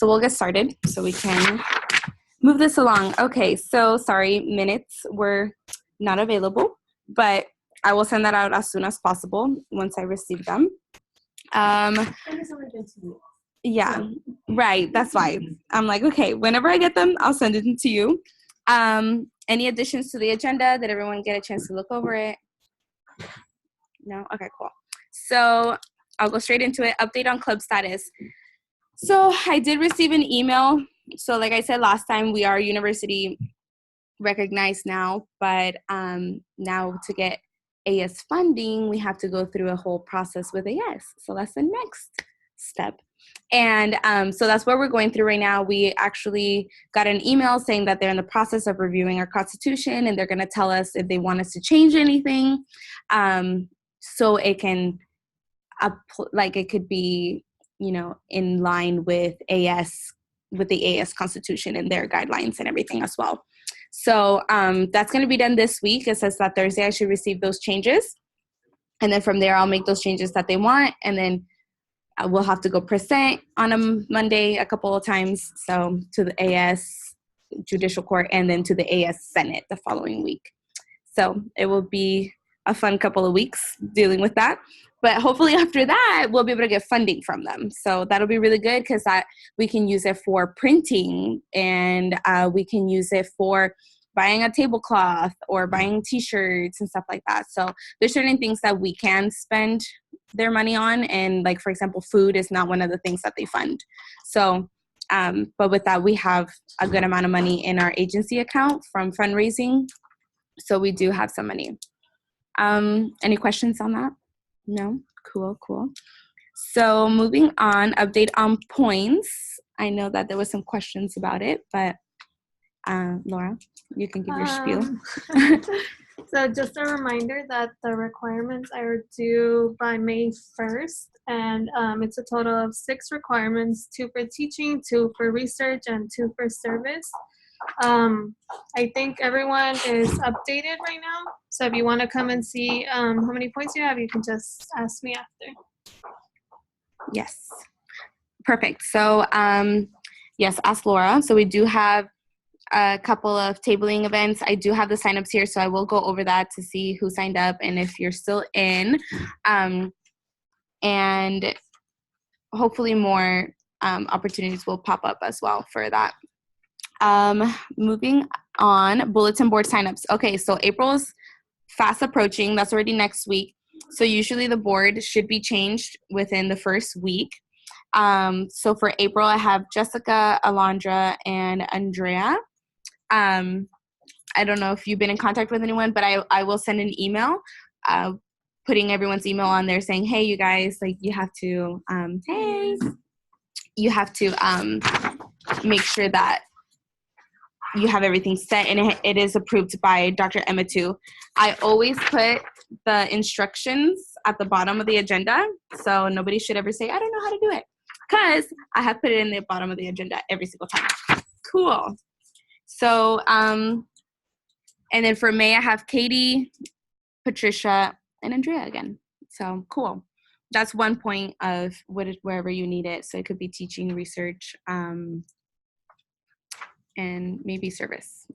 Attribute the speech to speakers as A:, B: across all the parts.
A: So we'll get started so we can move this along. Okay, so sorry, minutes were not available, but I will send that out as soon as possible once I receive them. Yeah, right. That's why I'm like, okay, whenever I get them, I'll send it to you. Any additions to the agenda? Did everyone get a chance to look over it? No? Okay, cool. So I'll go straight into it. Update on club status. So I did receive an email. So like I said last time, we are university recognized now, but now to get AS funding, we have to go through a whole process with AS. So that's the next step. And so that's what we're going through right now. We actually got an email saying that they're in the process of reviewing our constitution, and they're going to tell us if they want us to change anything. So it can, it could be, in line with with the AS constitution and their guidelines and everything as well. So that's going to be done this week. It says that Thursday I should receive those changes. And then from there, I'll make those changes that they want. And then we'll have to go present on a Monday a couple of times. So to the AS Judicial Court and then to the AS Senate the following week. So it will be a fun couple of weeks dealing with that. But hopefully after that, we'll be able to get funding from them. So that'll be really good because we can use it for printing, and we can use it for buying a tablecloth or buying T-shirts and stuff like that. So there's certain things that we can spend their money on. And like, for example, food is not one of the things that they fund. So, but with that, we have a good amount of money in our agency account from fundraising. So we do have some money. Any questions on that? No? Cool. So moving on, update on points. I know that there was some questions about it, but Laura, you can give your spiel.
B: So just a reminder that the requirements are due by May 1st, and it's a total of 6 requirements, 2 for teaching, 2 for research, and 2 for service. I think everyone is updated right now. So if you want to come and see how many points you have, you can just ask me after.
A: Yes. Perfect. So yes, ask Laura. So we do have a couple of tabling events. I do have the signups here, so I will go over that to see who signed up and if you're still in. And hopefully more opportunities will pop up as well for that. Moving on, bulletin board signups. Okay, so April's fast approaching. That's already next week. So usually the board should be changed within the first week. So for April, I have Jessica, Alondra, and Andrea. I don't know if you've been in contact with anyone, but I will send an email putting everyone's email on there saying, hey, you guys, like you have to, make sure that you have everything set and it is approved by Dr. Emmett. I always put the instructions at the bottom of the agenda, so nobody should ever say, I don't know how to do it, because I have put it in the bottom of the agenda every single time. Cool. So, and then for May, I have Katie, Patricia, and Andrea again. So cool. That's one point of wherever you need it. So it could be teaching, research, and maybe service.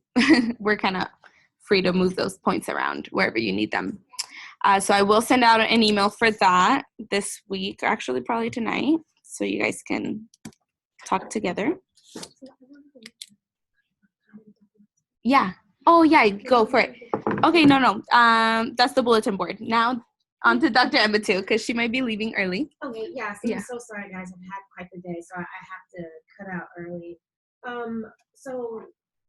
A: We're kind of free to move those points around wherever you need them. So I will send out an email for that this week, actually probably tonight, so you guys can talk together. Yeah. Oh, yeah, go for it. Okay, no. That's the bulletin board. Now on to Dr. Emmett because she might be leaving early.
C: Okay, yeah, so I'm so sorry, guys. I've had quite the day, so I have to cut out early.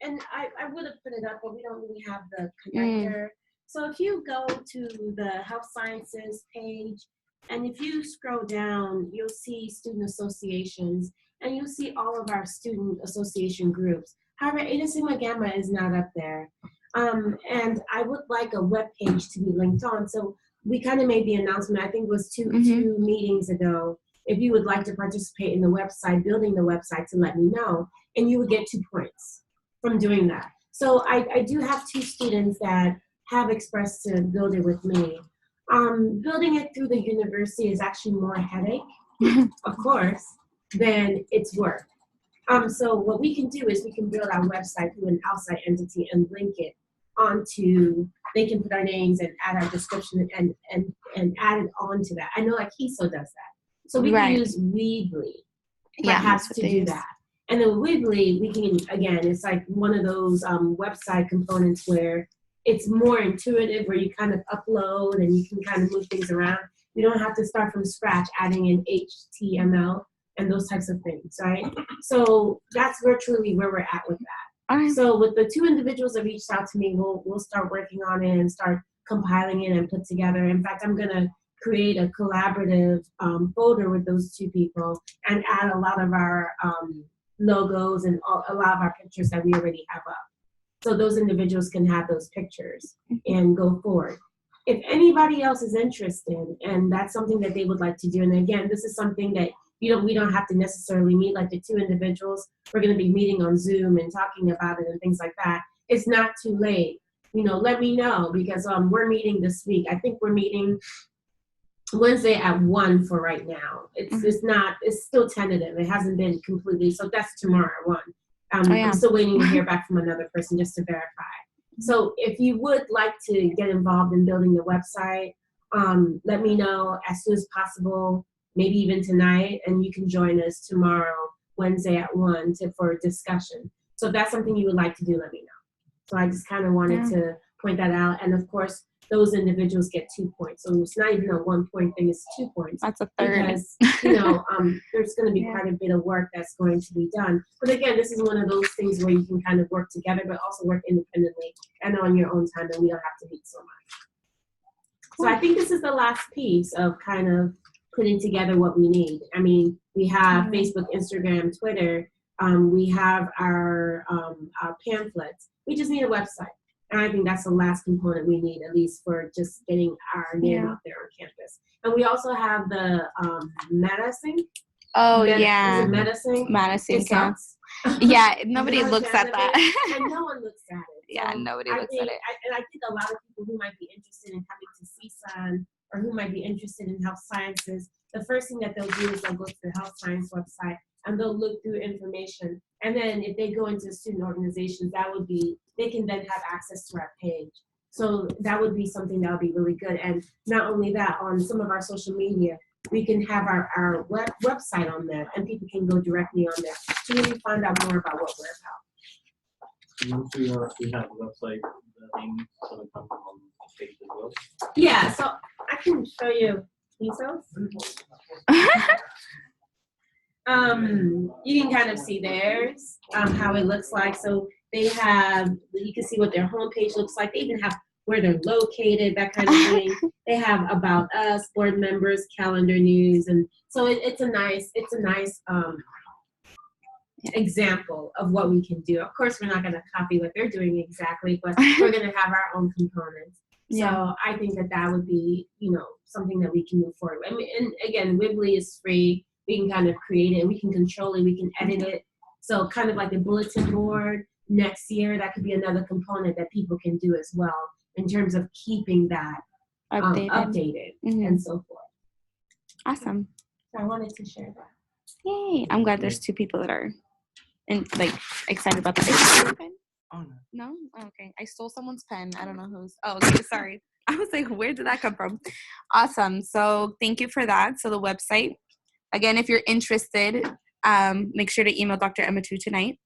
C: And I would have put it up, but we don't really have the connector. So if you go to the health sciences page, and if you scroll down, you'll see student associations, and you'll see all of our student association groups. However, Eta Sigma Gamma is not up there. And I would like a web page to be linked on. So we kind of made the announcement, I think it was two meetings ago. If you would like to participate in the website, building the website, to let me know, and you would get 2 points from doing that. So I do have 2 students that have expressed to build it with me. Building it through the university is actually more a headache, of course, than it's work. So what we can do is we can build our website through an outside entity and link it onto, they can put our names and add our description and add it onto that. I know like HESO does that. So we can use Weebly perhaps to do that. And then Weebly, we can, again, it's like one of those website components where it's more intuitive, where you kind of upload and you can kind of move things around. You don't have to start from scratch adding in HTML and those types of things, right? So that's virtually where we're at with that. So with the 2 individuals that reached out to me, we'll start working on it and start compiling it and put together. In fact, I'm gonna create a collaborative folder with those 2 people and add a lot of our logos and a lot of our pictures that we already have up. So those individuals can have those pictures and go forward. If anybody else is interested and that's something that they would like to do, and again, this is something that we don't have to necessarily meet like the 2 individuals. We're going to be meeting on Zoom and talking about it and things like that. It's not too late. Let me know, because we're meeting this week. I think we're meeting Wednesday at 1 for right now. It's still tentative. It hasn't been completely, so that's tomorrow at 1. I'm still waiting to hear back from another person just to verify. So if you would like to get involved in building the website, let me know as soon as possible, maybe even tonight, and you can join us tomorrow, Wednesday at 1 for a discussion. So if that's something you would like to do, let me know. So I just kind of wanted to point that out. And of course, those individuals get 2 points. So it's not even a 1 point thing, it's 2 points.
A: That's a third.
C: Because, there's going to be quite a bit of work that's going to be done. But again, this is one of those things where you can kind of work together, but also work independently and on your own time, and we don't have to meet so much. Cool. So I think this is the last piece of kind of putting together what we need. I mean, we have Facebook, Instagram, Twitter. We have our pamphlets. We just need a website. And I think that's the last component we need, at least for just getting our name out there on campus. And we also have the Medicine.
A: Oh, yeah.
C: Medicine.
A: Medicine counts. Yeah, nobody looks at that.
C: And no one looks at it.
A: Yeah, nobody looks at it.
C: And I think a lot of people who might be interested in coming to CSUN or who might be interested in health sciences, the first thing that they'll do is they'll go to the health science website and they'll look through information. And then if they go into student organizations, they can then have access to our page. So that would be something that would be really good. And not only that, on some of our social media, we can have our website on there, and people can go directly on there to really find out more about what we're about.
D: We have a website, the things that come on the page as well.
C: Yeah, so I can show you details. You can kind of see theirs, how it looks like. So they have, you can see what their homepage looks like. They even have where they're located, that kind of thing. They have about us, board members, calendar news, and so it's a nice example of what we can do. Of course, we're not going to copy what they're doing exactly, but we're going to have our own components. So I think that would be, something that we can move forward with. And again, Weebly is free. We can kind of create it, we can control it, we can edit it. So kind of like a bulletin board next year, that could be another component that people can do as well in terms of keeping that updated and so forth.
A: Awesome.
C: So I wanted to share that.
A: Yay. I'm glad there's 2 people that are excited about this.
D: Oh,
A: no? Oh, okay. I stole someone's pen. I don't know whose. Oh, okay. Sorry. I was like, where did that come from? Awesome. So thank you for that. So the website, again, if you're interested, make sure to email Dr. Emma too tonight.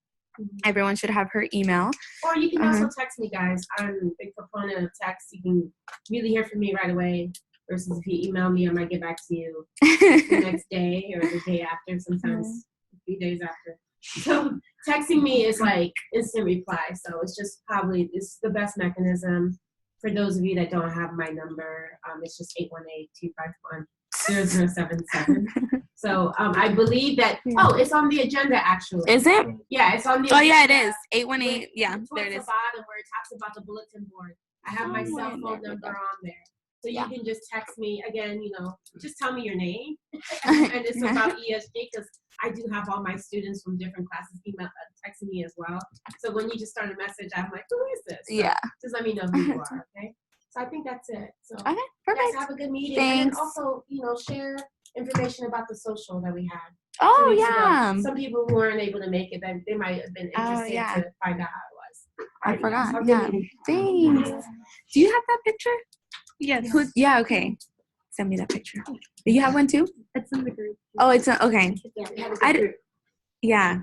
A: Everyone should have her email.
C: Or you can also text me, guys. I'm a big proponent of text. You can really hear from me right away versus if you email me, I might get back to you the next day or the day after, sometimes a few days after. So texting me is like instant reply. So it's just it's the best mechanism. For those of you that don't have my number, it's just 818-251-0077. So I believe that, it's on the agenda actually.
A: Is it?
C: Yeah, it's on the agenda.
A: Oh yeah, it is. 818, yeah, there it is.
C: Towards the bottom where it talks about the bulletin board. I have my cell phone number on there. So you can just text me, again, just tell me your name. And it's about ESG, because I do have all my students from different classes texting me as well. So when you just start a message, I'm like, who is this? So just let me know who you are, okay? So I think that's it. So
A: okay, perfect.
C: Let's have a good meeting.
A: Thanks.
C: And then also, share information about the social that we had.
A: Oh,
C: 2 weeks ago.
A: yeah.
C: Some people who weren't able to make it, then they might have been interested
A: yeah.
C: to find out how it was.
A: I forgot.
C: I'll
A: Yeah.
C: give you-
A: Thanks. Do you have that picture?
B: Yes.
A: Yeah, okay. Send me that picture. Do you have one too?
B: It's in the group.
A: Oh, it's okay.
C: Yeah, we have a
A: I
C: good
A: d-
C: group.
A: Yeah.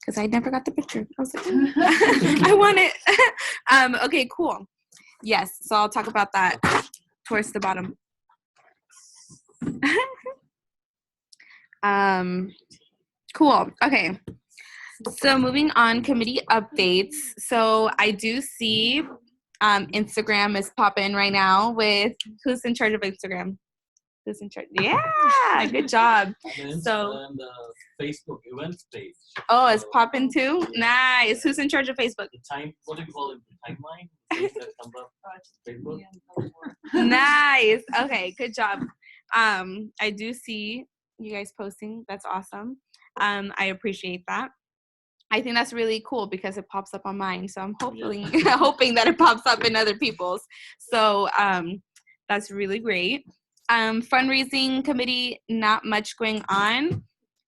A: Because I never got the picture. I was like, I want it. Okay, cool. Yes, so I'll talk about that towards the bottom. Cool. Okay. So moving on, committee updates. So I do see Instagram is popping right now with who's in charge of Instagram? Who's in charge? Yeah, good job.
D: And
A: So-
D: and the Facebook events page.
A: Oh, it's
D: So,
A: popping too?
D: yeah.
A: Nice. Who's in charge of Facebook?
D: The time, what do you call it? The timeline? The things that comes up on Facebook.
A: Nice. Okay, good job. I do see you guys posting. That's awesome. I appreciate that. I think that's really cool because it pops up on mine. So I'm hoping hoping that it pops up in other people's. So that's really great. Fundraising committee, not much going on.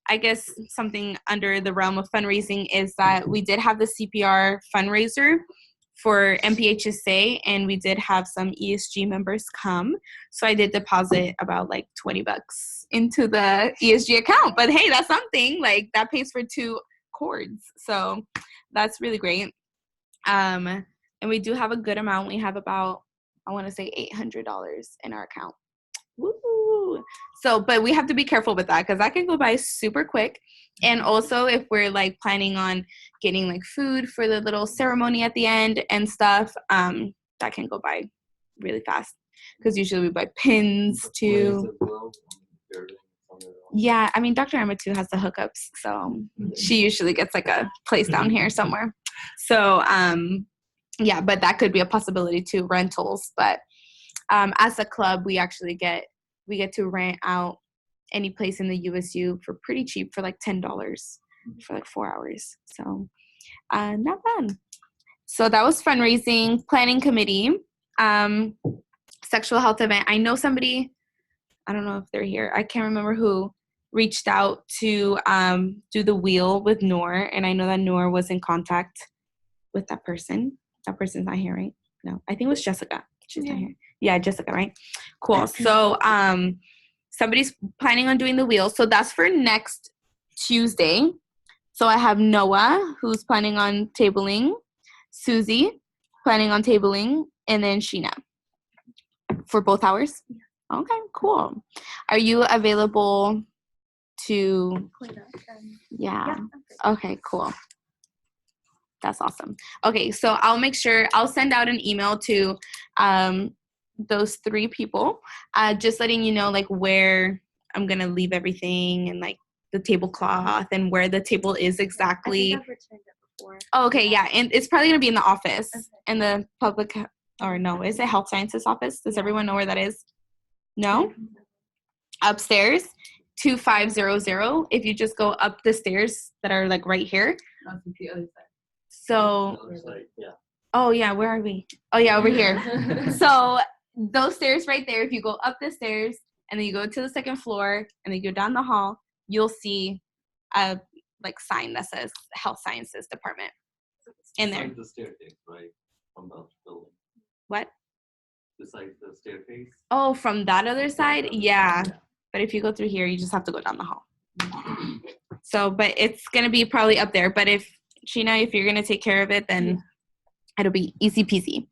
A: I guess something under the realm of fundraising is that we did have the CPR fundraiser for MPHSA, and we did have some ESG members come. So I did deposit about like $20 into the ESG account. But hey, that's something. Like that pays for 2 cords. So that's really great. And we do have a good amount. We have about, I want to say $800 in our account. Woo! So, but we have to be careful with that because that can go by super quick. And also if we're like planning on getting like food for the little ceremony at the end and stuff, that can go by really fast because usually we buy pins too. Yeah, I mean, Dr. Emma too has the hookups, so she usually gets like a place down here somewhere. So, yeah, but that could be a possibility too, rentals. But as a club, we actually get to rent out any place in the USU for pretty cheap, for like $10 for like 4 hours. So, not bad. So that was fundraising, planning committee, sexual health event. I know somebody, I don't know if they're here. I can't remember who reached out to do the wheel with Noor, and I know that Noor was in contact with that person. That person's not here, right? No, I think it was Jessica. She's not here. Yeah, Jessica, right? Cool. So somebody's planning on doing the wheel. So that's for next Tuesday. So I have Noah, who's planning on tabling, Susie, planning on tabling, and then Sheena for both hours. Okay, cool. Are you available to? Yeah. Okay, cool. That's awesome. Okay, so I'll make sure I'll send out an email to those 3 people, just letting you know like where I'm gonna leave everything and like the tablecloth and where the table is exactly.
E: I think I've returned it before.
A: Oh, okay, yeah, and it's probably gonna be in the office, in the public, or no, is it health sciences office? Does everyone know where that is? No? Upstairs, 2500. If you just go up the stairs that are like right here. So,
D: Yeah.
A: oh yeah, where are we? Oh yeah, over here. So those stairs right there, if you go up the stairs and then you go to the 2nd floor and then you go down the hall, you'll see a like sign that says health sciences department in there.
D: Besides the staircase, right? From the building.
A: What?
D: Besides the staircase.
A: Oh, from that other side? Yeah. But if you go through here, you just have to go down the hall. So, but it's going to be probably up there. But if, Sheena, if you're going to take care of it, then it'll be easy peasy.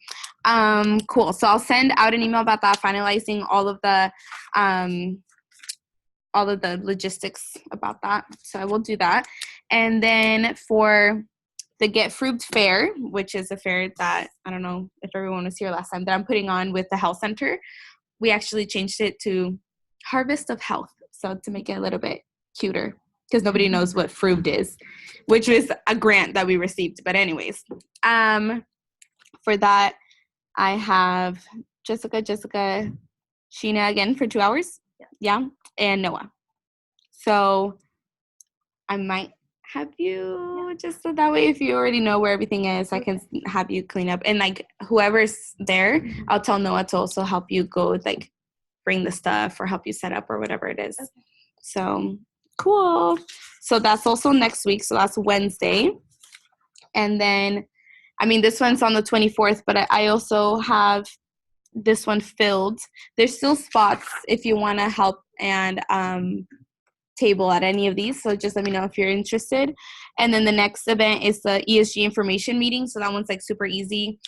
A: Cool. So I'll send out an email about that, finalizing all of the logistics about that. So I will do that. And then for the Get Fruit Fair, which is a fair that, I don't know if everyone was here last time, that I'm putting on with the health center, we actually changed it to Harvest of Health. So to make it a little bit cuter, because nobody knows what fruit is, which was a grant that we received. But anyways, for that, I have Jessica, Sheena again for 2 hours. Yeah. And Noah. So I might have you just so that way if you already know where everything is, I can have you clean up. And like whoever's there, I'll tell Noah to also help you go with like bring the stuff or help you set up or whatever it is. Okay. So Cool. So that's also next week. So that's Wednesday. And then, I mean, this one's on the 24th, but I also have this one filled. There's still spots if you want to help and table at any of these. So just let me know if you're interested. And then the next event is the ESG information meeting. So that one's like super easy.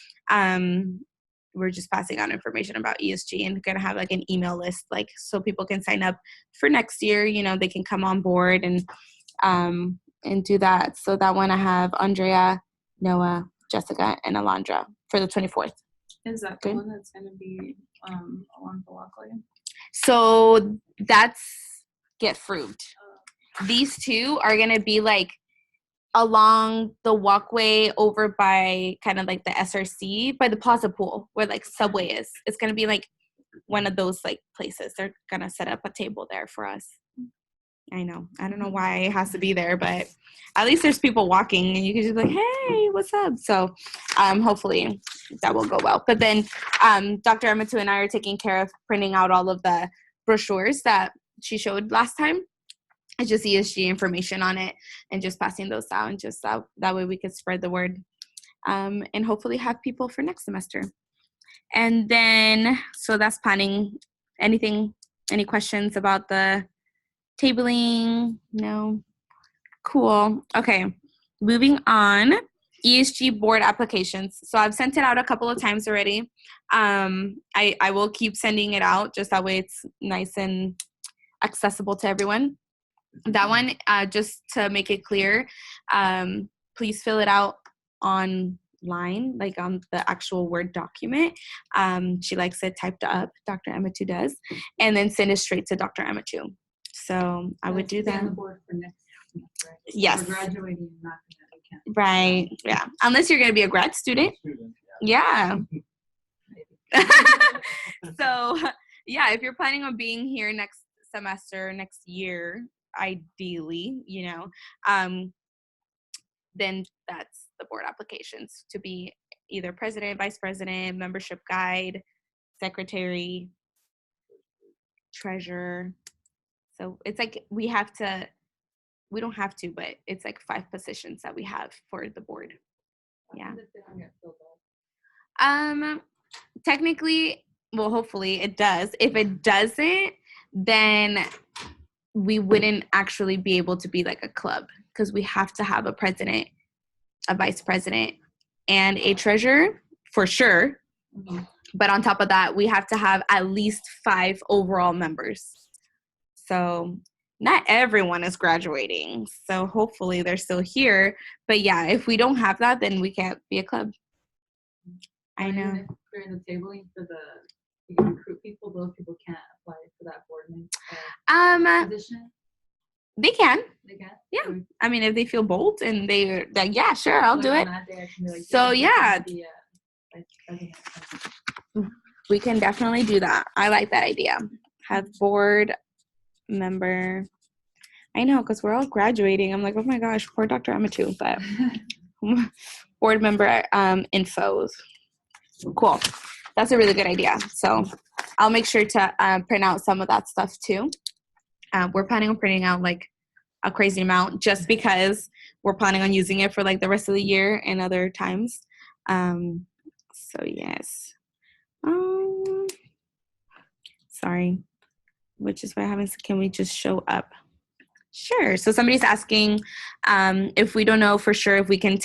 A: We're just passing on information about ESG and going to have like an email list, like so people can sign up for next year. You know, they can come on board and do that. So that one I have Andrea, Noah, Jessica, and Alondra for the 24th.
E: Is that the one that's going to be along the walkway?
A: So that's Get Fruit. These two are going to be like along the walkway over by kind of like the SRC, by the Plaza Pool where like Subway is. It's going to be like one of those like places. They're going to set up a table there for us. I know. I don't know why it has to be there, but at least there's people walking and you can just be like, hey, what's up? So hopefully that will go well. But then Dr. Emitu and I are taking care of printing out all of the brochures that she showed last time. It's just ESG information on it and just passing those out and just that way we could spread the word and hopefully have people for next semester. And then, so that's planning. Any questions about the tabling? No? Cool. Okay. Moving on. ESG board applications. So I've sent it out a couple of times already. I will keep sending it out just that way it's nice and accessible to everyone. That one, just to make it clear, please fill it out online, like on the actual Word document. She likes it typed up, Dr. Emitu does, and then send it straight to Dr. Emitu. So I would do that.
E: On the board for next semester, right?
A: Yes.
E: We're graduating, not gonna, we can't.
A: Right. Yeah. Unless you're going to be a grad student. Yeah. So, yeah, if you're planning on being here next semester, next year, ideally, you know, then that's the board applications to be either president, vice president, membership guide, secretary, treasurer. So it's like we don't have to, but it's like 5 positions that we have for the board. Yeah. Technically, well, hopefully it does. If it doesn't, then we wouldn't actually be able to be like a club because we have to have a president, a vice president, and a treasurer for sure. Mm-hmm. But on top of that, we have to have at least 5 overall members. So not everyone is graduating. So hopefully they're still here. But yeah, if we don't have that, then we can't be a club. I know.
E: During the tabling for you recruit people, those people can't apply for that board position?
A: They can.
E: They can?
A: Yeah. I mean, if they feel bold and they're like, yeah, sure, I'll do it.
E: Like,
A: so yeah. We can definitely do that. I like that idea. Have board member. I know, because we're all graduating. I'm like, oh my gosh, poor Dr. Emitu, but board member info. Cool. That's a really good idea. So I'll make sure to print out some of that stuff too. We're planning on printing out like a crazy amount just because we're planning on using it for like the rest of the year and other times. So yes. Sorry. Which is why I haven't, can we just show up? Sure. So somebody's asking if we don't know for sure if we can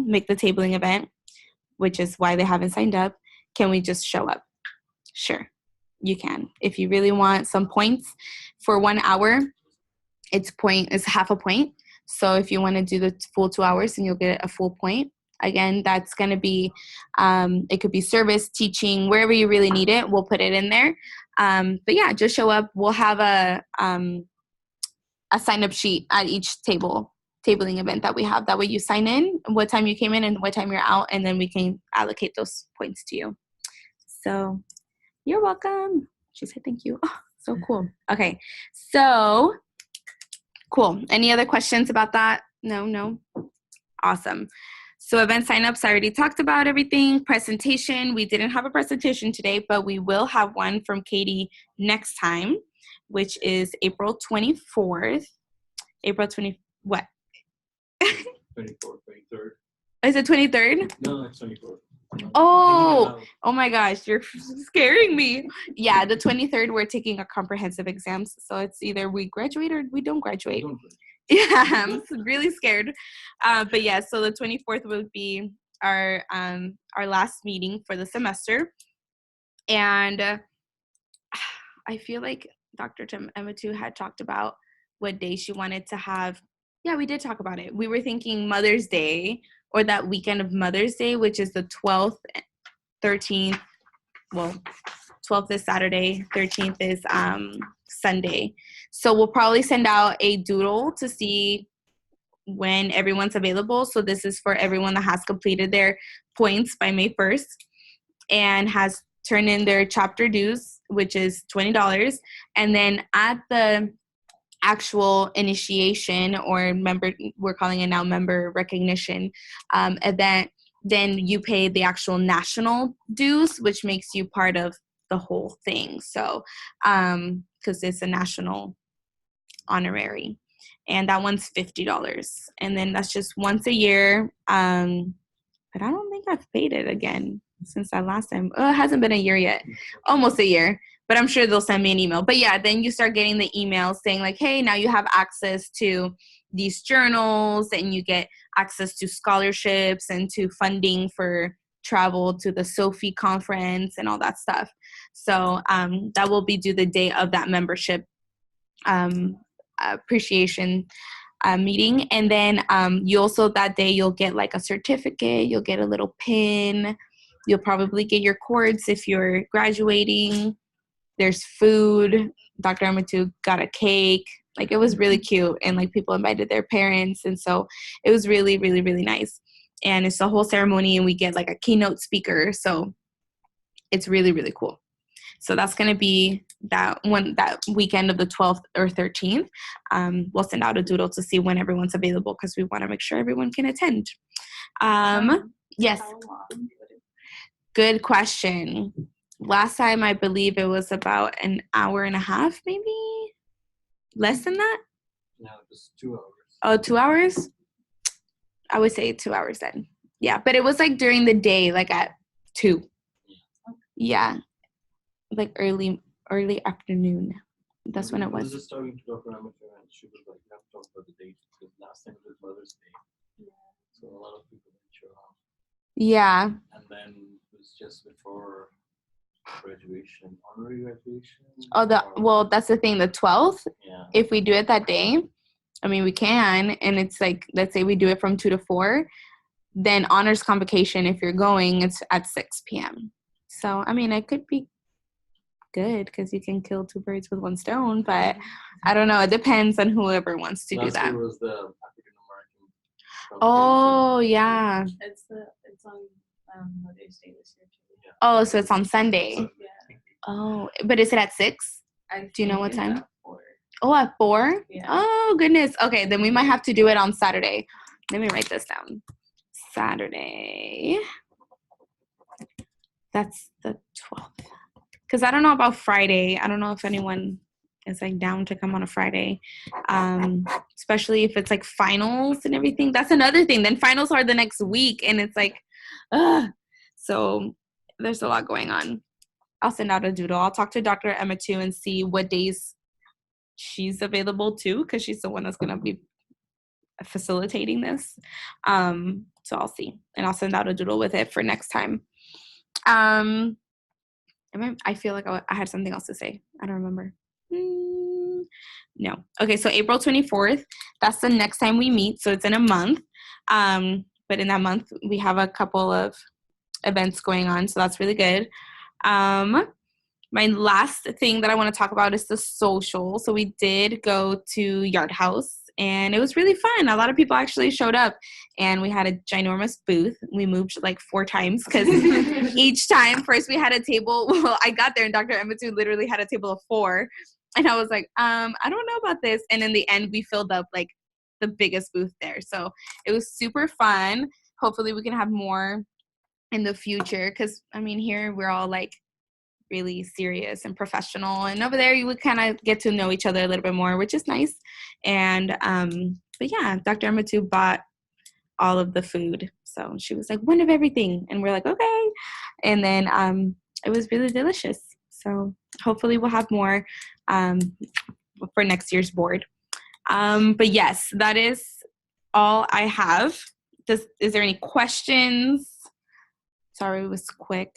A: make the tabling event, which is why they haven't signed up. Can we just show up? Sure, you can. If you really want some points for 1 hour, it's half a point. So if you want to do the full 2 hours, then you'll get a full point. Again, that's going to be, it could be service, teaching, wherever you really need it, we'll put it in there. But yeah, just show up. We'll have a sign-up sheet at each tabling event that we have. That way you sign in, what time you came in and what time you're out, and then we can allocate those points to you. So you're welcome. She said thank you. Oh, so cool. Okay, so cool. Any other questions about that? No? Awesome. So event signups, I already talked about everything. Presentation, we didn't have a presentation today, but we will have one from Katie next time, which is April 24th. April 20, what?
D: 24th, 23rd.
A: Is it 23rd?
D: No, it's 24th.
A: Oh my gosh, you're scaring me. Yeah, the 23rd, we're taking our comprehensive exams. So it's either we graduate or we don't graduate. Yeah, I'm really scared. But yeah, so the 24th will be our last meeting for the semester. And I feel like Dr. Emmatu had talked about what day she wanted to have. Yeah, we did talk about it. We were thinking Mother's Day or that weekend of Mother's Day, which is the 12th, 13th. Well, 12th is Saturday, 13th is Sunday. So we'll probably send out a doodle to see when everyone's available. So this is for everyone that has completed their points by May 1st and has turned in their chapter dues, which is $20. And then at the actual initiation or member, we're calling it now member recognition event, then you pay the actual national dues, which makes you part of the whole thing. So, because it's a national honorary, and that one's $50. And then that's just once a year. But I don't think I've paid it again since that last time. Oh, it hasn't been a year yet. Almost a year. But I'm sure they'll send me an email. But yeah, then you start getting the emails saying like, hey, now you have access to these journals and you get access to scholarships and to funding for travel to the Sophie conference and all that stuff. So that will be due the day of that membership appreciation meeting. And then you also that day you'll get like a certificate, you'll get a little pin, you'll probably get your cords if you're graduating. There's food. Dr. Amatu got a cake. Like it was really cute, and like people invited their parents, and so it was really, really, really nice. And it's a whole ceremony, and we get like a keynote speaker, so it's really, really cool. So that's going to be that weekend of the 12th or 13th. We'll send out a doodle to see when everyone's available because we want to make sure everyone can attend. Yes. Good question. Last time, I believe it was about an hour and a half, maybe? Less than that?
D: No, it was 2 hours.
A: Oh, 2 hours? I would say 2 hours then. Yeah, but it was like during the day, like at 2. Yeah. Like early afternoon. That's when it was.
D: I was just talking to Dr. Amateur and she was like, you have to talk about the date because last time it was Mother's Day. Yeah. So a lot of people didn't show up.
A: Yeah.
D: And then it was just before graduation, honorary graduation.
A: Well, that's the thing, the 12th.
D: Yeah.
A: If we do it that day, I mean, we can, and it's like, let's say we do it from 2 to 4, then honors convocation, if you're going, it's at 6 p.m. So, I mean, it could be good because you can kill 2 birds with 1 stone, but I don't know. It depends on whoever wants to do that.
D: Last year was the African American.
A: Oh, yeah.
E: It's on Mother's Day this year too.
D: Yeah.
A: Oh, so it's on Sunday.
E: Yeah.
A: Oh, but is it at 6? Do you know what time?
E: At 4.
A: Oh, at 4?
E: Yeah.
A: Oh, goodness. Okay, then we might have to do it on Saturday. Let me write this down. Saturday. That's the 12th. Because I don't know about Friday. I don't know if anyone is like down to come on a Friday. Especially if it's like finals and everything. That's another thing. Then finals are the next week and it's like, so there's a lot going on. I'll send out a doodle. I'll talk to Dr. Emma too and see what days she's available too, because she's the one that's going to be facilitating this. So I'll see. And I'll send out a doodle with it for next time. I feel like I had something else to say. I don't remember. No. Okay, so April 24th, that's the next time we meet. So it's in a month. But in that month, we have a couple of events going on. So that's really good. My last thing that I want to talk about is the social. So we did go to Yard House. And it was really fun. A lot of people actually showed up. And we had a ginormous booth. We moved like 4 times because each time, first we had a table. Well, I got there and Dr. Emmatu literally had a table of 4. And I was like, I don't know about this. And in the end, we filled up like the biggest booth there. So it was super fun. Hopefully we can have more in the future. Because, I mean, here we're all like really serious and professional. And over there, you would kind of get to know each other a little bit more, which is nice. And but yeah, Dr. Amatu bought all of the food. So she was like, one of everything. And we're like, okay. And then it was really delicious. So hopefully we'll have more for next year's board. But yes, that is all I have. Is there any questions? Sorry, it was quick.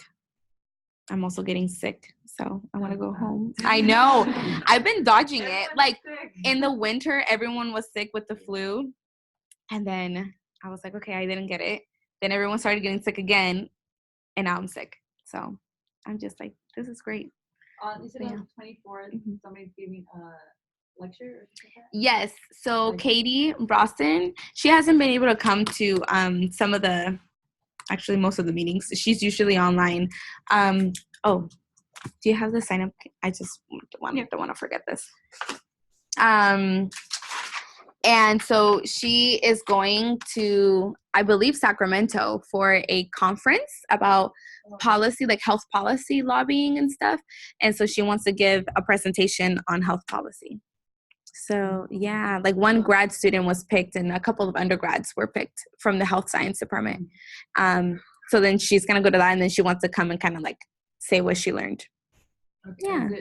A: I'm also getting sick, so I want to go home. I know. I've been dodging it. Like in the winter, everyone was sick with the flu. And then I was like, okay, I didn't get it. Then everyone started getting sick again. And now I'm sick. So I'm just like, this is great.
E: You said on the 24th, somebody's giving a lecture or something like that? Yes.
A: So Katie Broston, she hasn't been able to come to some of the, actually most of the meetings. She's usually online. Oh, do you have the sign up? I just don't want to forget this. And so she is going to, I believe, Sacramento for a conference about policy, like health policy lobbying and stuff. And so she wants to give a presentation on health policy. So yeah, like one grad student was picked and a couple of undergrads were picked from the health science department. So then she's going to go to that and then she wants to come and kind of like say what she learned.
E: Okay.
A: Yeah.
E: Is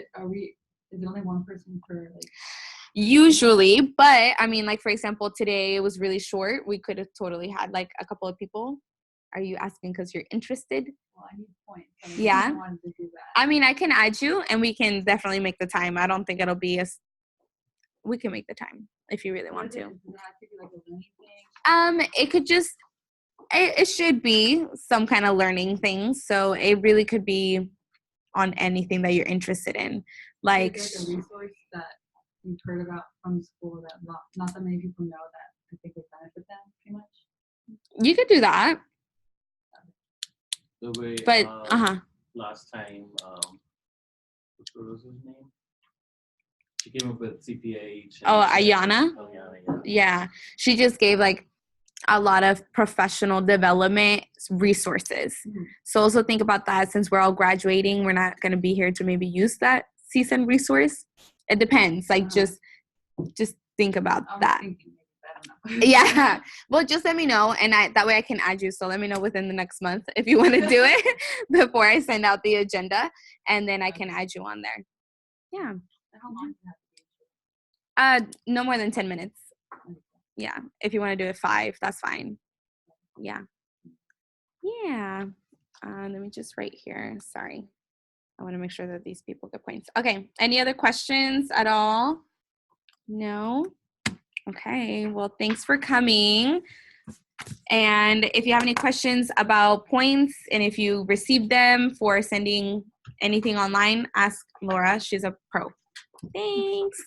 E: it only one person per like?
A: Usually, but I mean, like for example, today it was really short. We could have totally had like a couple of people. Are you asking because you're interested?
E: Well, I need points.
A: Yeah.
E: I wanted to do that.
A: I mean, I can add you and we can definitely make the time. I don't think it'll be we can make the time if you really want to.
E: Does it have to be like a learning thing?
A: It could just, it should be some kind of learning thing. So it really could be on anything that you're interested in. Like
E: a resource that you've heard about from school that not that many people know that I think would benefit them pretty much?
A: You could do that.
D: The way,
A: But
D: last time, what was his name? She came up with CPH.
A: Ayana? Yeah. She just gave like a lot of professional development resources. Mm-hmm. So also think about that. Since we're all graduating, we're not going to be here to maybe use that CSUN resource. It depends. Like just think about that. Yeah. Well, just let me know, and that way I can add you. So let me know within the next month if you want to do it before I send out the agenda, and then I can add you on there. Yeah.
E: How long does that have to be?
A: No more than 10 minutes. Yeah. If you want to do it 5, that's fine. Yeah. Yeah. Let me just write here. Sorry. I want to make sure that these people get points. Okay. Any other questions at all? No? Okay. Well, thanks for coming. And if you have any questions about points and if you received them for sending anything online, ask Laura. She's a pro. Thanks.